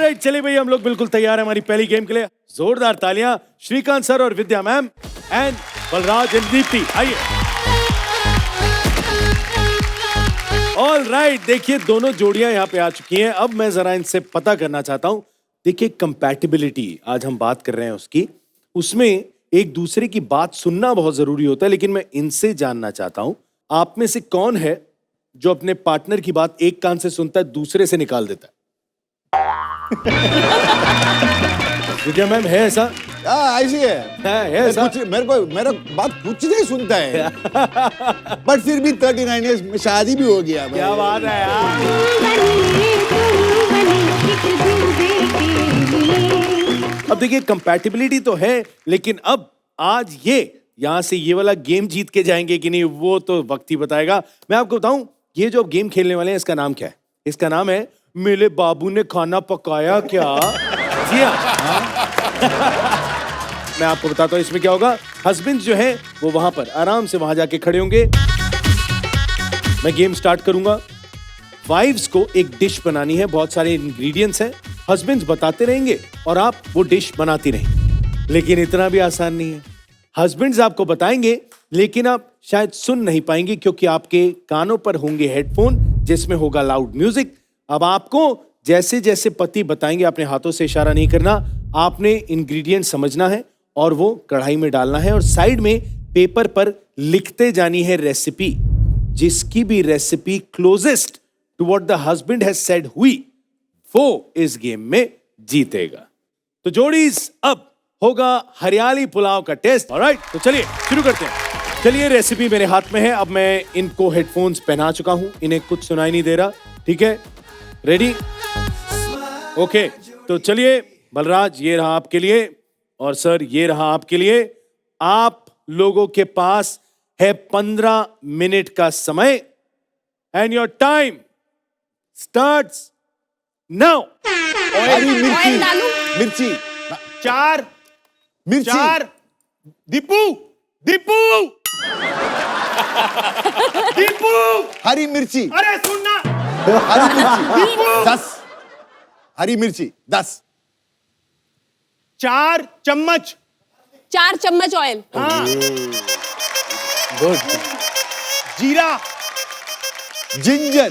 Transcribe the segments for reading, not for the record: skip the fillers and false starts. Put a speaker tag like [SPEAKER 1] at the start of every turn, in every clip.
[SPEAKER 1] Alright, चलिए भैया हम लोग बिल्कुल तैयार हैं हमारी पहली गेम के लिए। जोरदार तालियां श्रीकांत सर और Vidya ma'am and Balraj and Deepti, आइए। ऑलराइट, देखिए दोनों जोड़ियां यहाँ पे आ चुकी हैं। अब मैं जरा इनसे पता करना चाहता हूँ। देखिए कंपैटिबिलिटी आज हम बात कर रहे हैं उसकी, उसमें एक दूसरे की बात सुनना बहुत जरूरी होता है, लेकिन मैं इनसे जानना चाहता हूँ आप में से कौन है जो अपने पार्टनर की बात एक कान से सुनता है दूसरे से निकाल देता है? विद्या मैम, है ऐसा?
[SPEAKER 2] ऐसी है
[SPEAKER 1] ऐसा?
[SPEAKER 2] मेरा बात कुछ नहीं सुनता है। बट फिर भी 39 इयर्स में शादी भी हो गया।
[SPEAKER 1] क्या बात है यार। अब देखिए कंपैटिबिलिटी तो है, लेकिन अब आज ये यहां से ये वाला गेम जीत के जाएंगे कि नहीं वो तो वक्त ही बताएगा। मैं आपको बताऊं, ये जो गेम खेलने वाले हैं इसका नाम क्या है? इसका नाम है मेरे बाबू ने खाना पकाया क्या। जी हाँ। मैं आपको बताता हूं इसमें क्या होगा। हस्बैंड जो है वो वहां पर आराम से वहां जाके खड़े होंगे। मैं गेम स्टार्ट करूंगा। वाइफ्स को एक डिश बनानी है, बहुत सारे इंग्रेडिएंट्स हैं, हस्बैंड्स बताते रहेंगे और आप वो डिश बनाती रहेंगे। लेकिन इतना भी आसान नहीं है। हस्बैंड्स आपको बताएंगे लेकिन आप शायद सुन नहीं पाएंगे क्योंकि आपके कानों पर होंगे हेडफोन जिसमें होगा लाउड म्यूजिक। अब आपको जैसे जैसे पति बताएंगे, अपने हाथों से इशारा नहीं करना, आपने इंग्रेडिएंट समझना है और वो कढ़ाई में डालना है और साइड में पेपर पर लिखते जानी है रेसिपी। जिसकी भी recipe closest to what the husband has said हुई, वो इस गेम में जीतेगा। तो जोड़ीज, अब होगा हरियाली पुलाव का टेस्ट। ऑलराइट, तो चलिए शुरू करते हैं। चलिए, रेसिपी मेरे हाथ में है। अब मैं इनको हेडफोन्स पहना चुका हूं, इन्हें कुछ सुनाई नहीं दे रहा। ठीक है, रेडी? ओके, तो चलिए बलराज, ये रहा आपके लिए और सर ये रहा आपके लिए। आप लोगों के पास है 15 मिनट का समय and your time starts now.
[SPEAKER 2] हरी मिर्ची,
[SPEAKER 1] चार
[SPEAKER 2] मिर्ची,
[SPEAKER 1] दीपू
[SPEAKER 2] हरी मिर्ची,
[SPEAKER 1] अरे सुनना।
[SPEAKER 2] हरी मिर्ची 10, हरी मिर्ची 10,
[SPEAKER 1] 4 चम्मच,
[SPEAKER 3] 4 चम्मच ऑयल।
[SPEAKER 1] हाँ। गुड। जीरा,
[SPEAKER 2] जिंजर,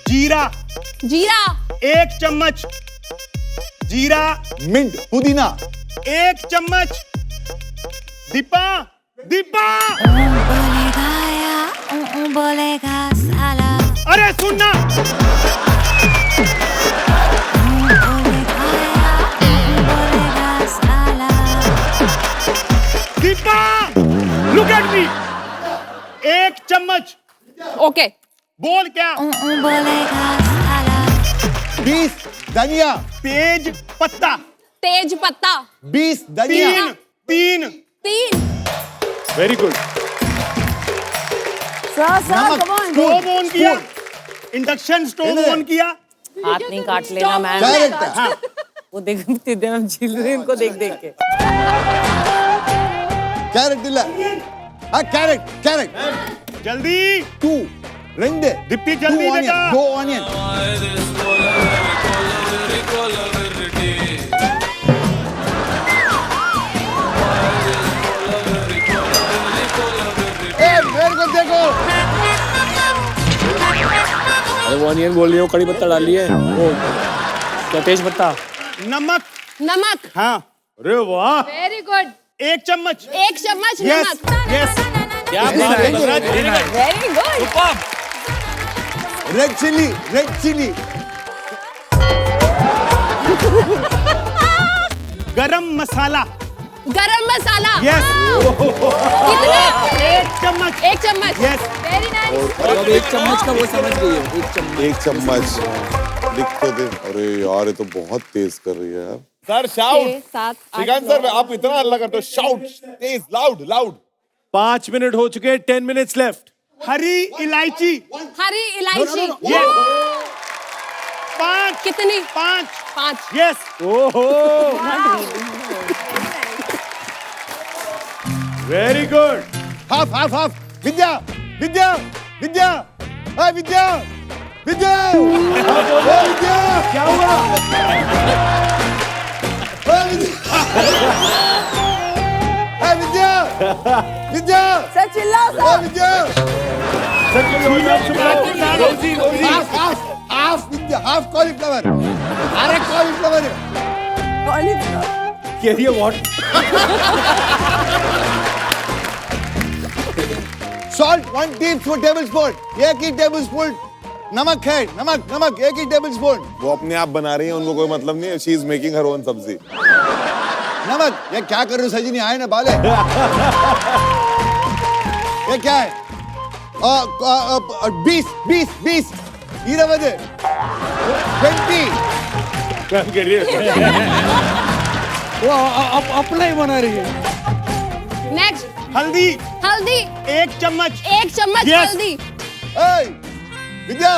[SPEAKER 1] जीरा 1 चम्मच, जीरा,
[SPEAKER 2] मिंट, पुदीना
[SPEAKER 1] 1 चम्मच, दीपा
[SPEAKER 4] बोलेगा साला,
[SPEAKER 1] अरे सुनना।
[SPEAKER 4] बोलेगा साला,
[SPEAKER 1] दीपा, लुक एट मी। 1 चम्मच।
[SPEAKER 3] ओके,
[SPEAKER 1] बोल क्या?
[SPEAKER 4] बोलेगा साला,
[SPEAKER 2] 20 धनिया,
[SPEAKER 1] तेज पत्ता,
[SPEAKER 3] तेज पत्ता
[SPEAKER 2] 20 धनिया,
[SPEAKER 1] 3।
[SPEAKER 3] 3।
[SPEAKER 1] Very good. स्टोव ऑन किया, इंडक्शन स्टोव ऑन किया।
[SPEAKER 5] हाथ नहीं काट लेना मैम।
[SPEAKER 2] कैरेट,
[SPEAKER 1] हाँ।
[SPEAKER 5] वो देखते हम झील रहे हैं इनको देख देख के।
[SPEAKER 2] कैरेट दिला, हाँ कैरेट
[SPEAKER 1] जल्दी
[SPEAKER 2] 2 रेंडे,
[SPEAKER 1] दिप्पी जल्दी बेटा।
[SPEAKER 2] 2 ऑनियन, मेरे को देखो।
[SPEAKER 6] अरे वो अनियन बोल रही हो, कड़ी पत्ता डाल है वो क्या, तेज पत्ता,
[SPEAKER 3] नमक।
[SPEAKER 1] हाँ, अरे वाह,
[SPEAKER 3] वेरी गुड।
[SPEAKER 1] 1 चम्मच।
[SPEAKER 3] 1 चम्मच
[SPEAKER 1] यस
[SPEAKER 3] नमक।
[SPEAKER 1] यस,
[SPEAKER 6] क्या बात है Balraj,
[SPEAKER 3] very good.
[SPEAKER 2] Red chilli,
[SPEAKER 1] garam masala.
[SPEAKER 3] Yes. कितना?
[SPEAKER 1] 1 चम्मच।
[SPEAKER 3] 1 चम्मच।
[SPEAKER 1] यस।
[SPEAKER 3] Very nice.
[SPEAKER 6] और अब 1 चम्मच का वो समझ गई है।
[SPEAKER 7] 1 चम्मच लिख तो दे। अरे यार, ये तो बहुत तेज कर रही है यार।
[SPEAKER 2] सर
[SPEAKER 3] 6, 7, 8,
[SPEAKER 2] श्रीकांत सर, आप इतना अल्लाह करते हो, शाउट तेज, लाउड।
[SPEAKER 1] 5 मिनट हो चुके हैं, 10 मिनट्स लेफ्ट। हरी इलायची।
[SPEAKER 3] हरी इलायची।
[SPEAKER 1] यस। 5।
[SPEAKER 3] कितनी?
[SPEAKER 1] 5।
[SPEAKER 3] 5।
[SPEAKER 1] यस। ओहो, वेरी गुड।
[SPEAKER 2] हाफ, विद्या, विद्या विद्या
[SPEAKER 1] क्या हुआ?
[SPEAKER 2] विद्या विद्या
[SPEAKER 5] सर चिल्लाओ
[SPEAKER 2] विद्या
[SPEAKER 1] रोजी रोजी
[SPEAKER 2] हाफ विद्या हाफ कॉलीफ्लावर अरे कॉलीफ्लावर
[SPEAKER 1] कह रही है व्हाट?
[SPEAKER 2] सॉल्ट 1 टेबल स्पून एक ही टेबल स्पून नमक है नमक नमक एक ही टेबल स्पून
[SPEAKER 7] वो अपने आप बना रही है, उनको कोई मतलब नहीं है। She is making her own सब्जी।
[SPEAKER 2] नमक ये क्या कर रहे हो सजनी आए ना बाले ये क्या है 20 20
[SPEAKER 1] क्या कह रही है?
[SPEAKER 6] अपना ही बना रही है।
[SPEAKER 3] नेक्स्ट
[SPEAKER 8] हल्दी
[SPEAKER 3] हल्दी
[SPEAKER 8] 1 चम्मच।
[SPEAKER 3] 1 चम्मच
[SPEAKER 8] Yes.
[SPEAKER 3] हल्दी।
[SPEAKER 2] विद्या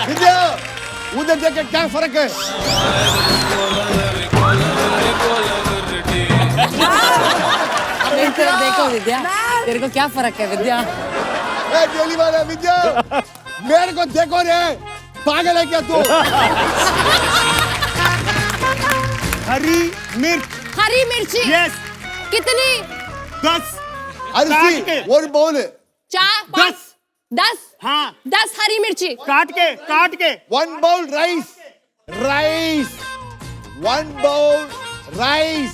[SPEAKER 2] विद्या उधर देखे क्या फर्क है
[SPEAKER 5] देखो विद्या तेरे को क्या फर्क है विद्या
[SPEAKER 2] ए डेली वाला विद्या मेरे को देखो रे पागल है क्या तू
[SPEAKER 8] हरी मिर्च
[SPEAKER 3] हरी मिर्ची
[SPEAKER 8] यस
[SPEAKER 3] कितनी?
[SPEAKER 8] 10
[SPEAKER 2] अरे
[SPEAKER 8] काट के।
[SPEAKER 2] वो बोल
[SPEAKER 3] 4 5 10
[SPEAKER 8] हाँ
[SPEAKER 3] 10 हरी मिर्ची।
[SPEAKER 8] काट के
[SPEAKER 2] 1 बाउल राइस 1 बाउल राइस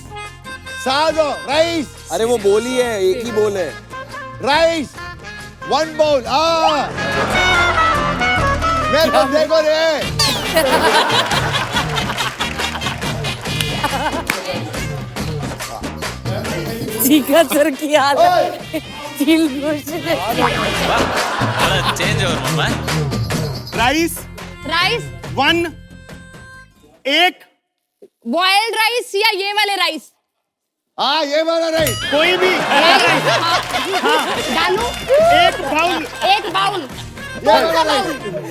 [SPEAKER 2] सादो राइस
[SPEAKER 6] अरे वो बोली है, एक ही बोल है।
[SPEAKER 2] राइस 1 बाउल मेरे को देखो रे
[SPEAKER 5] चीका सर की हालत चिल
[SPEAKER 8] राइस
[SPEAKER 3] राइस
[SPEAKER 8] 1 एक
[SPEAKER 3] बॉइल्ड राइस या ये वाले राइस?
[SPEAKER 2] हाँ ये वाला राइस
[SPEAKER 8] कोई भी
[SPEAKER 3] डालू
[SPEAKER 8] 1 बाउल
[SPEAKER 3] एक बाउल। कौन सा बाउल?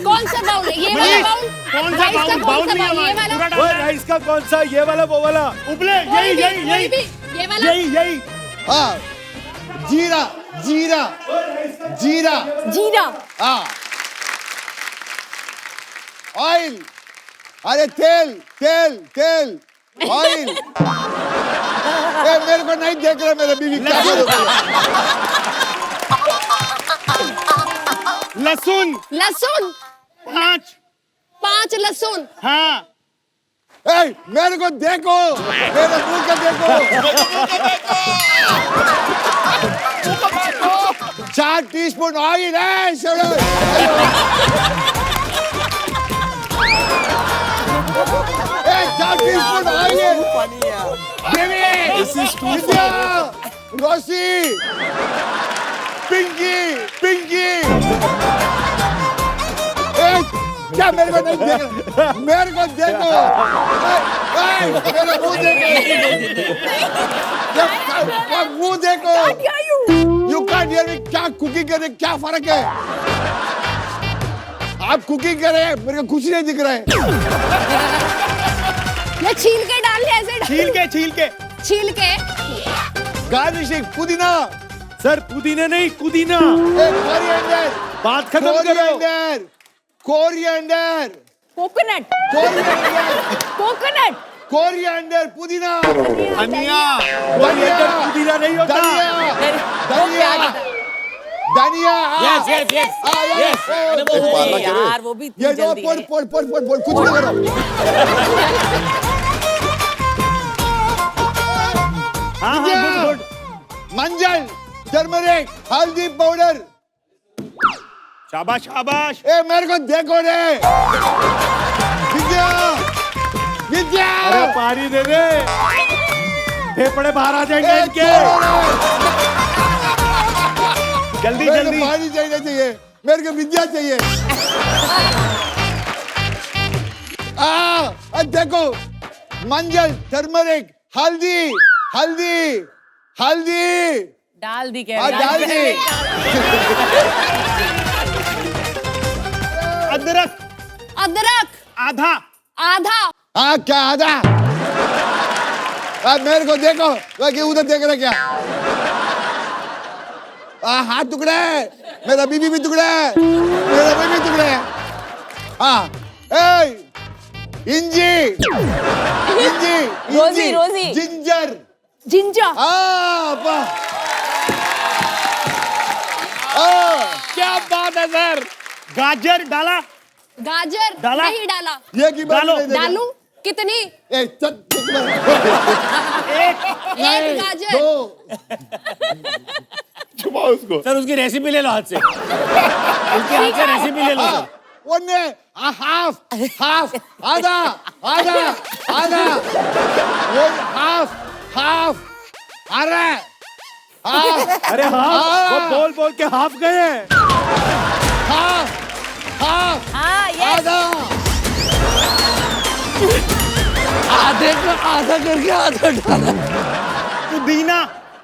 [SPEAKER 3] कौन सा बाउल है? ये वाला बाउल?
[SPEAKER 8] कौन सा
[SPEAKER 3] राइस का
[SPEAKER 8] बाउल?
[SPEAKER 3] कौन
[SPEAKER 8] बाउल
[SPEAKER 3] सा
[SPEAKER 8] नहीं
[SPEAKER 3] बाउल? ये
[SPEAKER 8] हमारा,
[SPEAKER 3] वाला?
[SPEAKER 8] पूरा
[SPEAKER 1] वो राइस का कौन सा? ये वाला वो वाला?
[SPEAKER 8] उबले
[SPEAKER 3] कोई
[SPEAKER 8] यही
[SPEAKER 3] भी,
[SPEAKER 8] यही
[SPEAKER 3] कोई
[SPEAKER 8] यही
[SPEAKER 3] भी। ये वाला?
[SPEAKER 8] यही
[SPEAKER 2] हाँ जीरा जीरा जीरा
[SPEAKER 5] जीरा
[SPEAKER 2] हाँ ऑयल अरे तेल तेल तेल ऑयल मेरे को नहीं देख रहा मेरा बीवी क्या करोगे
[SPEAKER 8] लहसुन
[SPEAKER 3] लहसुन 5 लहसुन।
[SPEAKER 8] हाँ
[SPEAKER 2] मेरे को देखो मेरे मुंह का देखो 4 टीस्पून ऑयल है 4 टीस्पून ऑयल विद्या रोशी पिंकी पिंकी क्या मेरे को नहीं देखो मेरे को देखो मेरा मुंह देखो क्या मुंह देखो यू कांट हियर मी क्या कुकिंग करे क्या फर्क है आप कुकिंग करे मेरे को कुछ नहीं दिख रहा है
[SPEAKER 3] ये छील के डाल ले ऐसे डाल। छील के
[SPEAKER 2] गार्निशिंग पुदीना
[SPEAKER 1] सर पुदीना नहीं कुदीना।
[SPEAKER 2] कोरिएंडर
[SPEAKER 1] बात खत्म करो।
[SPEAKER 2] कोरिएंडर
[SPEAKER 5] कोकोनट कोकोनट
[SPEAKER 2] कोरिएंडर पुदीना
[SPEAKER 8] धनिया
[SPEAKER 2] धनिया
[SPEAKER 1] पुदीना नहीं होता।
[SPEAKER 2] धनिया धनिया
[SPEAKER 6] यस यस यस
[SPEAKER 5] यार वो भी इतनी
[SPEAKER 2] ये लो
[SPEAKER 5] जल्दी है।
[SPEAKER 2] पोड़ कुछ नहीं करो
[SPEAKER 8] हाँ गुड
[SPEAKER 2] मंजल टर्मरिक हल्दी पाउडर
[SPEAKER 8] शाबाश
[SPEAKER 2] मेरे को देखो रे विद्या विद्या
[SPEAKER 1] अरे पानी दे दे, फेफड़े बाहर आ जाएंगे इनके।
[SPEAKER 8] जल्दी
[SPEAKER 2] मेरे को पानी चाहिए मेरे को विद्या चाहिए देखो मंजल टर्मरिक हल्दी हल्दी हल्दी
[SPEAKER 5] डाल दी
[SPEAKER 2] डाल दी
[SPEAKER 8] अदरक
[SPEAKER 3] अदरक
[SPEAKER 8] आधा
[SPEAKER 3] आधा।
[SPEAKER 2] हाँ क्या आधा मेरे को देखो कि उधर देख रहे क्या हाथ टुकड़ा है, मेरा बीबी भी टुकड़ा है, मेरा बीबी टुकड़ा है। हाँ, इंजी, इंजी,
[SPEAKER 3] रोजी, रोजी।
[SPEAKER 2] Ginger,
[SPEAKER 3] Jinja.
[SPEAKER 6] क्या बात है सर।
[SPEAKER 8] गाजर डाला
[SPEAKER 3] गाजर
[SPEAKER 8] डाला?
[SPEAKER 3] नहीं डाला।
[SPEAKER 2] ये की बात
[SPEAKER 8] डालो।
[SPEAKER 2] नहीं देगा।
[SPEAKER 3] डालू कितनी?
[SPEAKER 2] एक
[SPEAKER 3] एक गाजर।
[SPEAKER 2] दो।
[SPEAKER 7] छुपाओ उसको।
[SPEAKER 6] सर उसकी रेसिपी ले लो हाथ से, उसके हाथ से रेसिपी ले लो सर।
[SPEAKER 2] One half, आधा, आधा, आधा, one half, अरे,
[SPEAKER 1] अरे हाफ वो बोल के हाफ गए हैं।
[SPEAKER 2] half,
[SPEAKER 3] हाँ यस।
[SPEAKER 2] आधा,
[SPEAKER 6] आधे को आधा करके आधा डाला।
[SPEAKER 8] पुदीना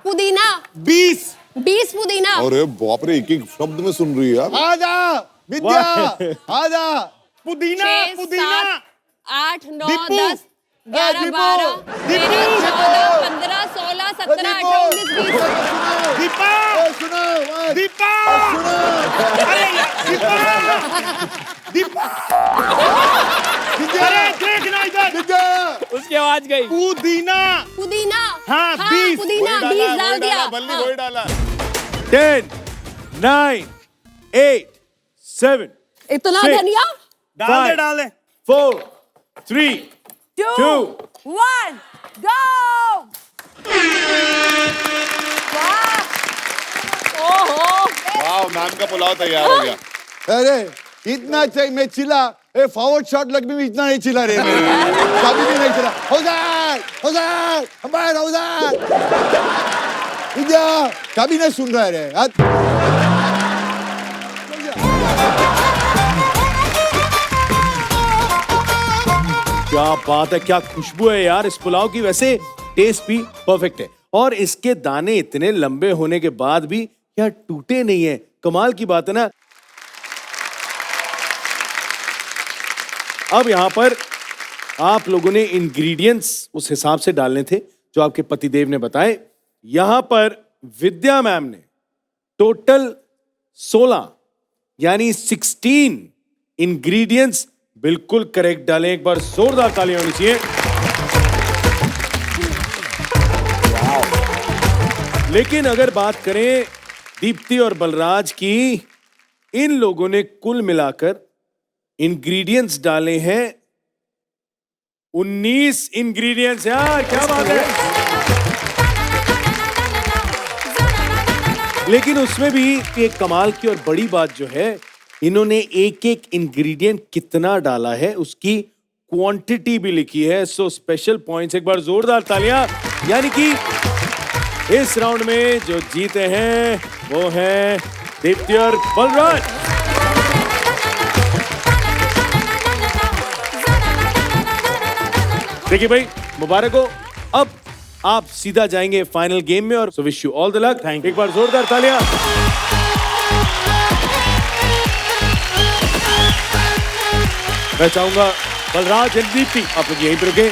[SPEAKER 3] पुदीना
[SPEAKER 8] 20
[SPEAKER 3] पुदीना।
[SPEAKER 7] अरे बाप रे, एक एक शब्द में सुन रही है यार।
[SPEAKER 2] आधा, विद्या, आधा,
[SPEAKER 8] पुदीना
[SPEAKER 3] 6,
[SPEAKER 8] पुदीना
[SPEAKER 3] 7, 8, 9,
[SPEAKER 8] दीपू।
[SPEAKER 3] 10, 11,
[SPEAKER 2] दीपू।
[SPEAKER 3] 12, 13,
[SPEAKER 8] दीपू।
[SPEAKER 3] 14, 15, 16, 17, 18, 19, 20।
[SPEAKER 8] दीपा
[SPEAKER 2] सुनो,
[SPEAKER 8] दीपा
[SPEAKER 2] सुनो,
[SPEAKER 8] अरे यार, दीपा अरे देखना इधर
[SPEAKER 2] विद्या,
[SPEAKER 6] उसकी आवाज गई।
[SPEAKER 8] पुदीना
[SPEAKER 3] पुदीना।
[SPEAKER 8] हाँ, 20
[SPEAKER 3] पुदीना 20 डाल दिया।
[SPEAKER 7] बल्ली
[SPEAKER 3] हाँ।
[SPEAKER 7] वही डाला।
[SPEAKER 1] 10, 9, 8, 7,
[SPEAKER 3] इतना
[SPEAKER 1] 6,
[SPEAKER 3] धनिया।
[SPEAKER 8] डाल दे
[SPEAKER 1] 4, 3, 2,
[SPEAKER 5] 1 गो।
[SPEAKER 3] ओहो।
[SPEAKER 7] वाह, नान का पुलाव तैयार हो गया।
[SPEAKER 2] अरे इतना चाहिए मैं चिल्ला, ए फॉरवर्ड शॉट लग भी इतना नहीं चिल्ला रे मैं, कभी भी नहीं चिल्ला। हौजार, हमारे हौजार, विद्या कभी नहीं सुन रहा है रे।
[SPEAKER 1] क्या बात है, क्या खुशबू है यार इस पुलाव की। वैसे टेस्ट भी परफेक्ट है और इसके दाने इतने लंबे होने के बाद भी यह टूटे नहीं है। कमाल की बात है ना। अब यहां पर आप लोगों ने इंग्रेडिएंट्स उस हिसाब से डालने थे जो आपके पतिदेव ने बताए। यहां पर विद्या मैम ने टोटल 16 यानी 16 इंग्रेडिएंट्स बिल्कुल करेक्ट डाले। एक बार जोरदार तालियां होनी चाहिए। लेकिन अगर बात करें दीप्ति और बलराज की, इन लोगों ने कुल मिलाकर इंग्रेडिएंट्स डाले हैं 19 इंग्रेडिएंट्स। यार क्या बात है। लेकिन उसमें भी एक कमाल की और बड़ी बात जो है, इन्होंने एक एक इंग्रेडिएंट कितना डाला है उसकी क्वांटिटी भी लिखी है। So special points. एक बार जोरदार तालियां। यानी कि इस राउंड में जो जीते हैं वो हैं दीप्ति और बलराज। देखिए भाई, मुबारक हो। अब आप सीधा जाएंगे फाइनल गेम में और so wish you all the luck. एक बार जोरदार तालियां। मैं चाहूंगा बलराज एंड दीप्ति आप लोग यहीं पर रुके।